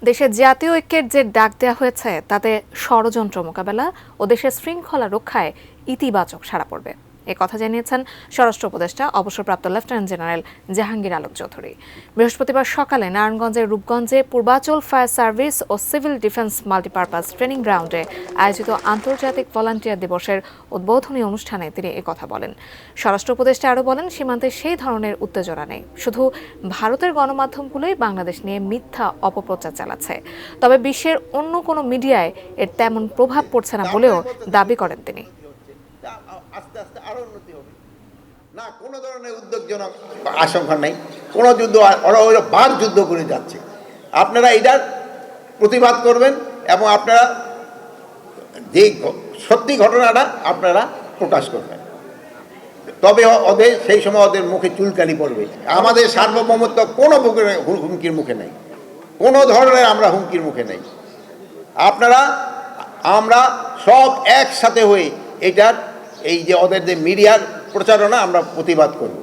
দেশের জাতীয় ঐক্যের যে ডাক দেওয়া হয়েছে তাতে ষড়যন্ত্র মোকাবেলা ও দেশের শৃঙ্খলা রক্ষায় ইতিবাচক সাড়া পড়বে এ কথা জানিয়েছেন স্বরাষ্ট্র উপদেষ্টা অবসরপ্রাপ্ত লেফটেন্যান্ট জেনারেল জাহাঙ্গীর আলম চৌধুরী। বৃহস্পতিবার সকালে নারায়ণগঞ্জের রূপগঞ্জে পূর্বাচল ফায়ার সার্ভিস ও সিভিল ডিফেন্স মাল্টিপারপাস ট্রেনিং গ্রাউন্ডে আয়োজিত আন্তর্জাতিক ভলান্টিয়ার দিবসের উদ্বোধনী অনুষ্ঠানে তিনি কথা বলেন। স্বরাষ্ট্র উপদেষ্টা আরও বলেন, সীমান্তে সেই ধরনের উত্তেজনা নেই, শুধু ভারতের গণমাধ্যমগুলোই বাংলাদেশ নিয়ে মিথ্যা অপপ্রচার চালাচ্ছে। তবে বিশ্বের অন্য কোনো মিডিয়ায় এর তেমন প্রভাব পড়ছে না বলেও দাবি করেন তিনি। আস্তে আস্তে আরো উন্নতি হবে না, কোনো ধরনের উদ্বেগজনক আশঙ্কা নেই। কোনো যুদ্ধ ওরা বার যুদ্ধ করে যাচ্ছে, আপনারা এটার প্রতিবাদ করবেন এবং আপনারা যে সত্যি ঘটনাটা আপনারা প্রকাশ করবেন, তবে ওদের সেই সময় ওদের মুখে চুলকানি পড়বে। আমাদের সার্বভৌমত্ব কোনো হুমকির মুখে নেই, কোনো ধরনের আমরা হুমকির মুখে নেই। আমরা সব একসাথে হয়ে এটার এই যে ওদের যে মিডিয়ার প্রচারণা আমরা প্রতিবাদ করব।